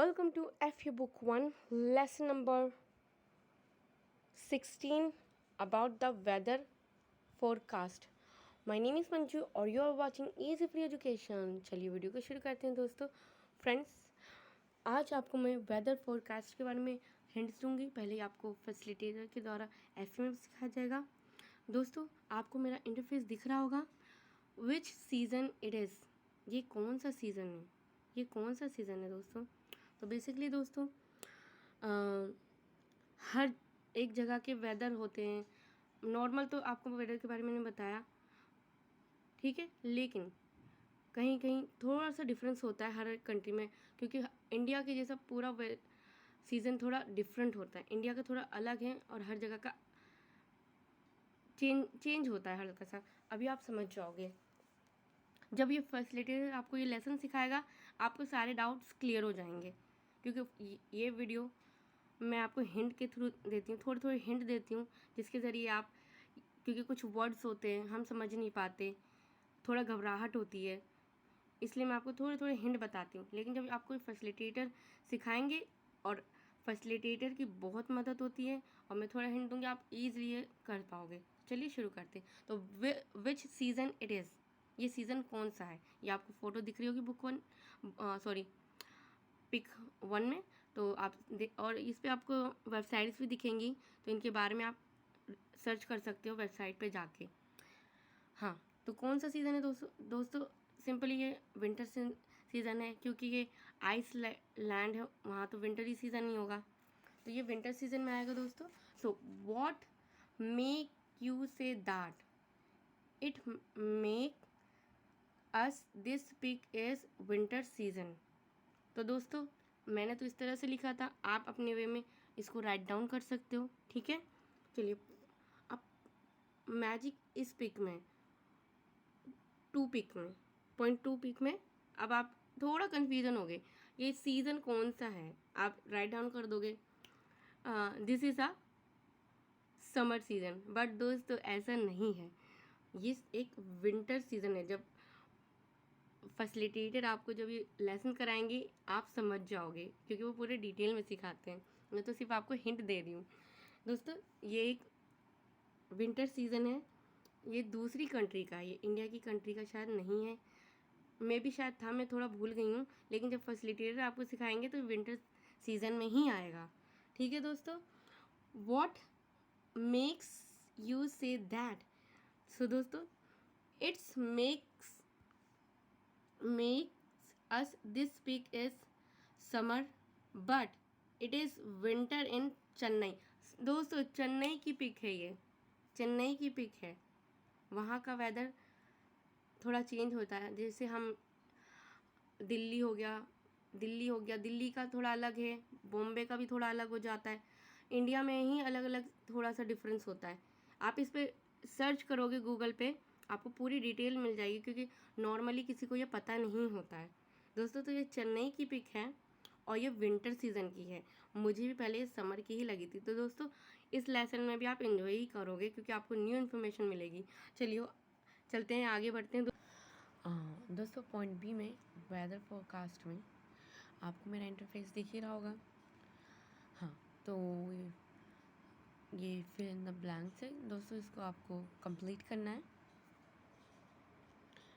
Welcome to FU Book 1, lesson number 16 about the weather forecast. My name is Manju और you are watching Easy Free Education. चलिए video को शुरू करते हैं दोस्तों. फ्रेंड्स, आज आपको मैं वेदर फोरकास्ट के बारे में हिंट्स दूंगी. पहले आपको फैसिलिटेटर के द्वारा एफ में सिखाया जाएगा. दोस्तों, आपको मेरा इंटरफेस दिख रहा होगा. विच सीज़न इट इज़, ये कौन सा सीज़न है, ये कौन सा सीज़न है दोस्तों. तो बेसिकली दोस्तों, हर एक जगह के वेदर होते हैं. नॉर्मल तो आपको वेदर के बारे में मैंने बताया, ठीक है, लेकिन कहीं कहीं थोड़ा सा डिफरेंस होता है हर कंट्री में, क्योंकि इंडिया के जैसा पूरा सीज़न थोड़ा डिफरेंट होता है. इंडिया का थोड़ा अलग है और हर जगह का चेंज होता है हल्का सा. अभी आप समझ जाओगे जब ये फैसिलिटेटर आपको ये लेसन सिखाएगा, आपको सारे डाउट्स क्लियर हो जाएंगे. क्योंकि ये वीडियो मैं आपको हिंट के थ्रू देती हूँ, थोड़ी थोड़ी हिंट देती हूँ, जिसके ज़रिए आप, क्योंकि कुछ वर्ड्स होते हैं हम समझ नहीं पाते, थोड़ा घबराहट होती है, इसलिए मैं आपको थोड़े थोड़े हिंट बताती हूँ. लेकिन जब आपको फैसिलिटेटर सिखाएंगे, और फैसिलिटेटर की बहुत मदद होती है, और मैं थोड़ा हिंट दूँगी, आप ईज़िली कर पाओगे. चलिए शुरू करते हैं. तो विच सीज़न इट इज़, ये सीज़न कौन सा है, ये आपको फ़ोटो दिख रही होगी बुक 1, सॉरी पिक 1 में. तो आप और इस पे आपको वेबसाइट्स भी दिखेंगी, तो इनके बारे में आप सर्च कर सकते हो वेबसाइट पे जाके. हाँ, तो कौन सा सीज़न है दोस्तों सिंपली ये विंटर सीज़न है, क्योंकि ये आइस लैंड है, वहाँ तो विंटर ही सीज़न ही होगा, तो ये विंटर सीज़न में आएगा दोस्तों. So what make you say that it make us this pic is winter season. तो दोस्तों, मैंने तो इस तरह से लिखा था, आप अपने वे में इसको राइट डाउन कर सकते हो, ठीक है. चलिए, अब मैजिक इस पिक में 2 पिक में .2 पिक में अब आप थोड़ा कन्फ्यूज़न हो गए, ये सीज़न कौन सा है, आप राइट डाउन कर दोगे this is a summer season. But दोस्तों ऐसा नहीं है, ये एक विंटर सीज़न है. जब फैसिलिटेटर आपको जब ये लेसन कराएंगे आप समझ जाओगे, क्योंकि वो पूरे डिटेल में सिखाते हैं. मैं तो सिर्फ आपको हिंट दे रही हूँ दोस्तों. ये एक विंटर सीज़न है, ये दूसरी कंट्री का, ये इंडिया की कंट्री का शायद नहीं है, मैं भी शायद था, मैं थोड़ा भूल गई हूँ. लेकिन जब फैसिलिटेटर आपको सिखाएंगे तो विंटर सीज़न में ही आएगा, ठीक है दोस्तों. What makes you say that, so दोस्तों it's makes us this peak is summer but it is winter in Chennai. दोस्तों चेन्नई की पिक है, ये चेन्नई की पिक है. वहाँ का वेदर थोड़ा चेंज होता है, जैसे हम दिल्ली हो गया, दिल्ली का थोड़ा अलग है, बॉम्बे का भी थोड़ा अलग हो जाता है. इंडिया में ही अलग अलग थोड़ा सा डिफरेंस होता है. आप इस पर सर्च करोगे गूगल पे, आपको पूरी डिटेल मिल जाएगी, क्योंकि नॉर्मली किसी को ये पता नहीं होता है दोस्तों. तो ये चेन्नई की पिक है और ये विंटर सीज़न की है. मुझे भी पहले समर की ही लगी थी. तो दोस्तों इस लेसन में भी आप एंजॉय ही करोगे, क्योंकि आपको न्यू इन्फॉर्मेशन मिलेगी. चलिए चलते हैं, आगे बढ़ते हैं. दोस्तों पॉइंट बी में वेदर फोरकास्ट में आपको मेरा इंटरफेस दिख ही रहा होगा. हाँ, तो ये फिल इन द ब्लैंक्स है दोस्तों, इसको आपको कंप्लीट करना है.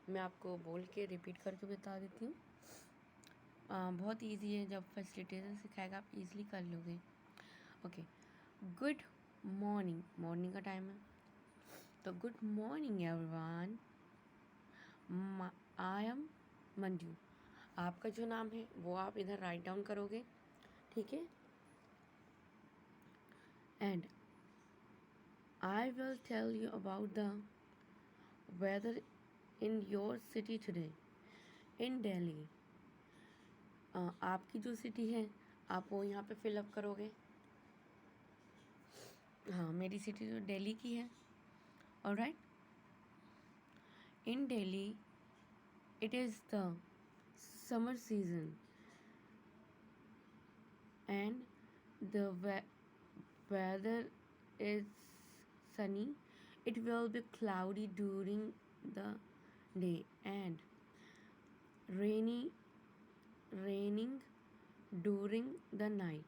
मैं आपको बोल के रिपीट करके बता देती हूँ. बहुत इजी है, जब फैसिलिटेटर सिखाएगा आप इजीली कर लोगे. ओके, गुड मॉर्निंग, मॉर्निंग का टाइम है, तो good morning everyone, I am Manju. आपका जो नाम है वो आप इधर राइट डाउन करोगे, ठीक है. And I will tell you about the weather in your city today in Delhi. आपकी जो सिटी है आप वो यहाँ पे फिलअप करोगे. हाँ, मेरी सिटी तो दिल्ली की है. Alright, in Delhi it is the summer season and the weather is sunny. It will be cloudy during the day and raining during the night.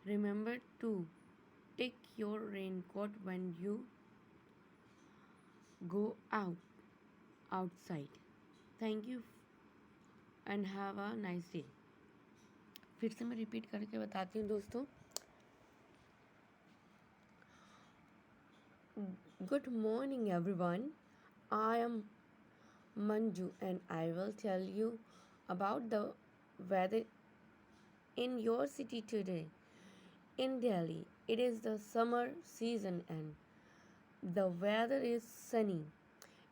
Remember to take your raincoat when you go outside. Thank you and have a nice day. फिर से मैं repeat करके बताती हूँ दोस्तों. Good morning everyone. I am Manju and I will tell you about the weather in your city today. In Delhi, it is the summer season and the weather is sunny.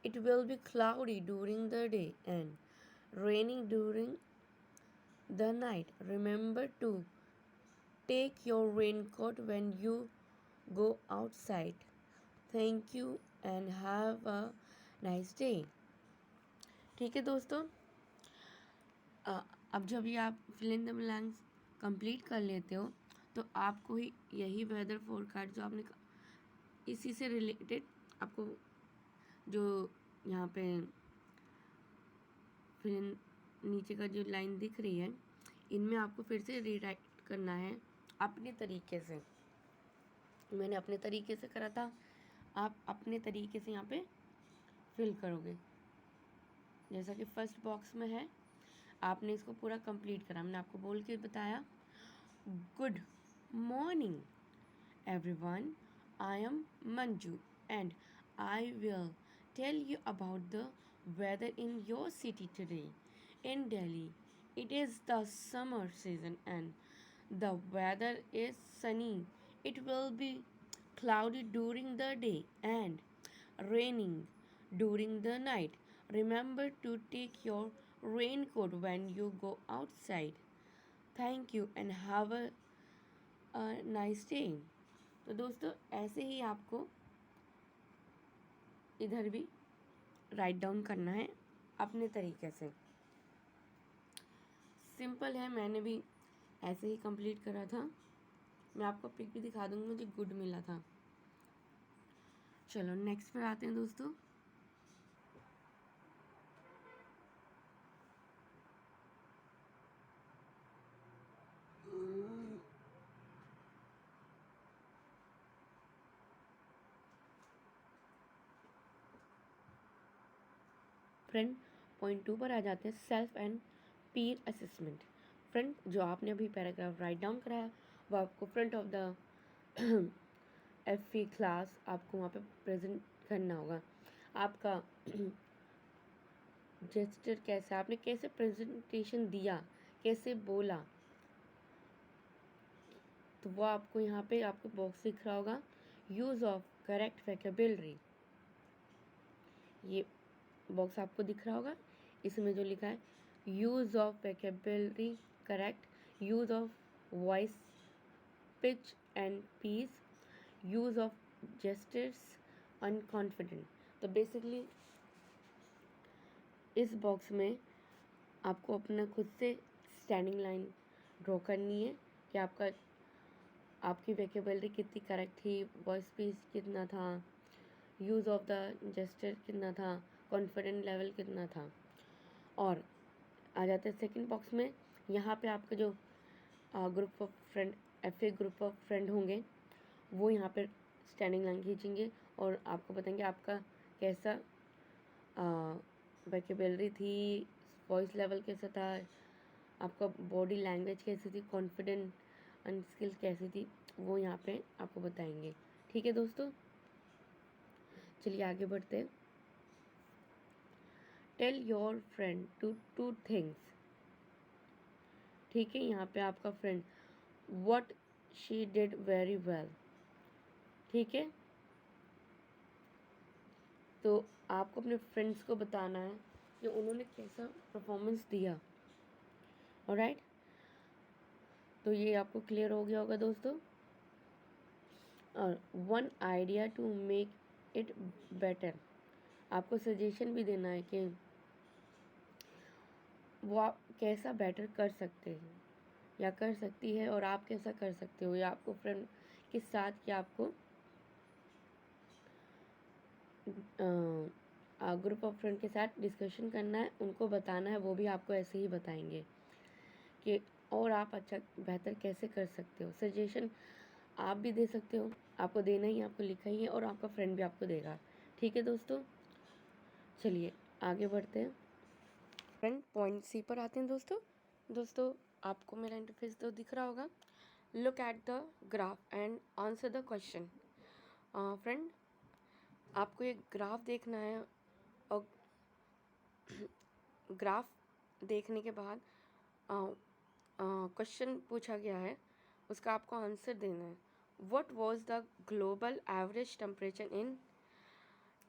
It will be cloudy during the day and raining during the night. Remember to take your raincoat when you go outside. Thank you and have a nice day. ठीक है दोस्तों, अब जब ये आप fill in the blanks complete कर लेते हो तो आपको ही यही वेदर फोरकास्ट जो आपने इसी से रिलेटेड आपको जो यहाँ पे फिर नीचे का जो लाइन दिख रही है इनमें आपको फिर से रीराइट करना है अपने तरीके से. मैंने अपने तरीके से करा था, आप अपने तरीके से यहाँ पे फिल करोगे. जैसा कि फर्स्ट बॉक्स में है, आपने इसको पूरा कंप्लीट करा. मैंने आपको बोल के बताया. Good morning everyone, I am Manju and I will tell you about the weather in your city today. In Delhi, it is the summer season and the weather is sunny. It will be cloudy during the day and raining during the night. Remember to take your raincoat when you go outside. Thank you and have a nice day. तो दोस्तों ऐसे ही आपको इधर भी write down करना है अपने तरीके से. सिंपल है, मैंने भी ऐसे ही कंप्लीट करा था. मैं आपको पिक भी दिखा दूंगी, मुझे गुड मिला था. चलो नेक्स्ट पर आते हैं दोस्तों. फ्रेंड पॉइंट 2 पर आ जाते हैं, self and Pir assessment. Friend जो आपने अभी पैराग्राफ राइट डाउन कराया वो आपको front of the FE class आपको वहाँ पे प्रेजेंट करना होगा. आपका जेस्चर कैसा, आपने कैसे प्रेजेंटेशन दिया, कैसे बोला, तो वो आपको यहाँ पे आपको बॉक्स दिख रहा होगा. यूज़ ऑफ करेक्ट वोकैब्युलरी, ये बॉक्स आपको दिख रहा होगा. इसमें जो लिखा है use of vocabulary correct, use of voice pitch and peace, use of gestures unconfident. तो बेसिकली इस बॉक्स में आपको अपना खुद से स्टैंडिंग लाइन ड्रॉ करनी है कि आपकी वोकैब्युलरी कितनी करेक्ट थी, वॉइस पिच कितना था, यूज़ ऑफ द जेस्चर कितना था, कॉन्फिडेंट लेवल कितना था. और आ जाते हैं सेकंड बॉक्स में. यहाँ पे आपका जो group of friend FA group of friend होंगे वो यहाँ पे स्टैंडिंग लाइन खींचेंगे और आपको बताएंगे आपका कैसा वोकैब्युलरी थी, वॉइस लेवल कैसा था, आपका बॉडी लैंग्वेज कैसी थी, कॉन्फिडेंट एंड स्किल्स कैसी थी, वो यहाँ पे आपको बताएंगे. ठीक है दोस्तों, चलिए आगे बढ़ते हैं. Tell your friend two things. ठीक है, यहाँ पे आपका friend what she did very well. ठीक है, तो आपको अपने फ्रेंड्स को बताना है कि उन्होंने कैसा परफॉर्मेंस दिया. ऑलराइट, तो ये आपको क्लियर हो गया होगा दोस्तों. और one idea to make it better, आपको सजेशन भी देना है कि वो आप कैसा बेटर कर सकते हैं या कर सकती है और आप कैसा कर सकते हो, या आपको फ्रेंड के साथ या आपको ग्रुप ऑफ फ्रेंड के साथ डिस्कशन करना है, उनको बताना है, वो भी आपको ऐसे ही बताएंगे कि और आप अच्छा बेहतर कैसे कर सकते हो। सजेशन आप भी दे सकते हो, आपको देना ही, आपको लिखा ही है, और आपका फ्रेंड भी आपको देगा। ठीक है दोस्तों, चलिए आगे बढ़ते हैं। फ्रेंड पॉइंट सी पर आते हैं दोस्तों आपको मेरा इंटरफेस तो दिख रहा होगा। Look at the graph and answer the question. Friend आपको एक ग्राफ देखना है, और ग्राफ देखने के बाद क्वेश्चन पूछा गया है, उसका आपको आंसर देना है। What was the global average temperature in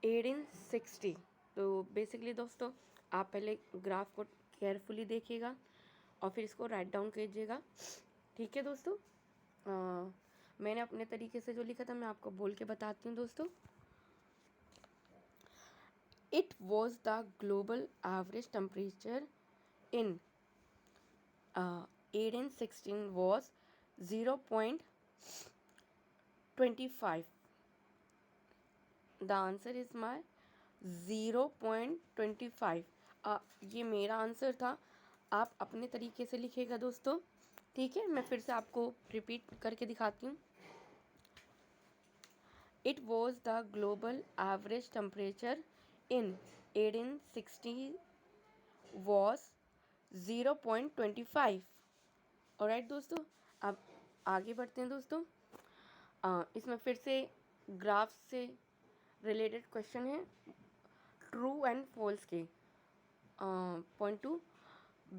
1860। तो बेसिकली दोस्तों आप पहले ग्राफ को केयरफुली देखिएगा और फिर इसको राइट डाउन कीजिएगा। ठीक है दोस्तों, मैंने अपने तरीके से जो लिखा था मैं आपको बोल के बताती हूँ दोस्तों। It was the global average temperature in 1816 was 0.25. The answer is my 0.25. ये मेरा आंसर था, आप अपने तरीके से लिखिएगा दोस्तों। ठीक है, मैं फिर से आपको रिपीट करके दिखाती हूँ। It was the global average temperature in 1860 was 0.25. Alright दोस्तों, अब आगे बढ़ते हैं दोस्तों। इसमें फिर से ग्राफ से रिलेटेड क्वेश्चन है, ट्रू एंड फॉल्स के। Point 2,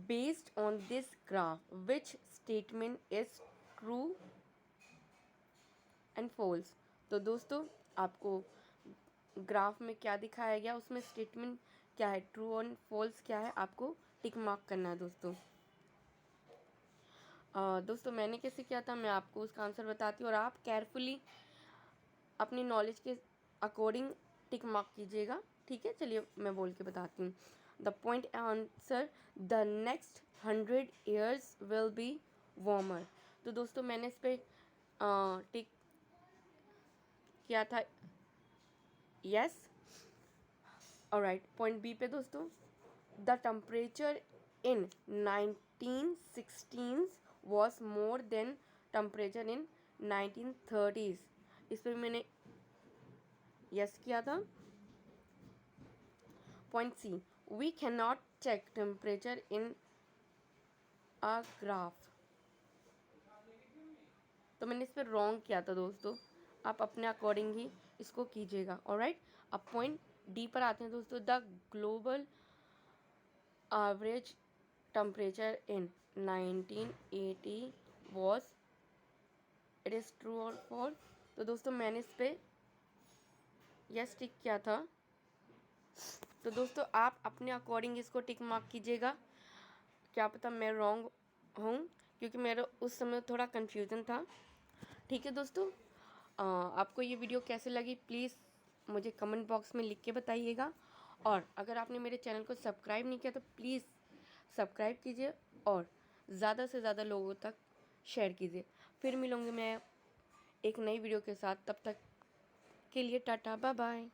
based on this graph which statement is true and false. तो दोस्तों आपको ग्राफ में क्या दिखाया गया, उसमें स्टेटमेंट क्या है, ट्रू और फॉल्स क्या है, आपको टिक मार्क करना है दोस्तों। दोस्तों मैंने कैसे किया था, मैं आपको उसका आंसर बताती हूँ और आप केयरफुली अपनी नॉलेज के अकॉर्डिंग टिक मार्क कीजिएगा। ठीक है, चलिए मैं बोल के बताती हूँ। The point answer, the next 100 years will be warmer. तो दोस्तों मैंने इस पर टिक किया था यस। ऑलराइट, पॉइंट बी पे दोस्तों, the temperature in 1916 was more than temperature in 1930s। इस पर मैंने यस किया था। Point C, we can not check temperature in a graph. तो मैंने इस पर रॉन्ग किया था दोस्तों, आप अपने अकॉर्डिंग ही इसको कीजिएगा। ऑलराइट, अब पॉइंट डी पर आते हैं दोस्तों। The global average temperature in 1980 was, it is true और फॉल्स। तो दोस्तों मैंने इस पर यस टिक किया था। तो दोस्तों आप अपने अकॉर्डिंग इसको टिक मार्क कीजिएगा। क्या पता मैं रॉन्ग हूँ, क्योंकि मेरा उस समय थोड़ा कन्फ्यूज़न था। ठीक है दोस्तों, आपको ये वीडियो कैसे लगी प्लीज़ मुझे कमेंट बॉक्स में लिख के बताइएगा। और अगर आपने मेरे चैनल को सब्सक्राइब नहीं किया तो प्लीज़ सब्सक्राइब कीजिए और ज़्यादा से ज़्यादा लोगों तक शेयर कीजिए। फिर मिलूँगी मैं एक नई वीडियो के साथ, तब तक के लिए टाटा बाय बाय।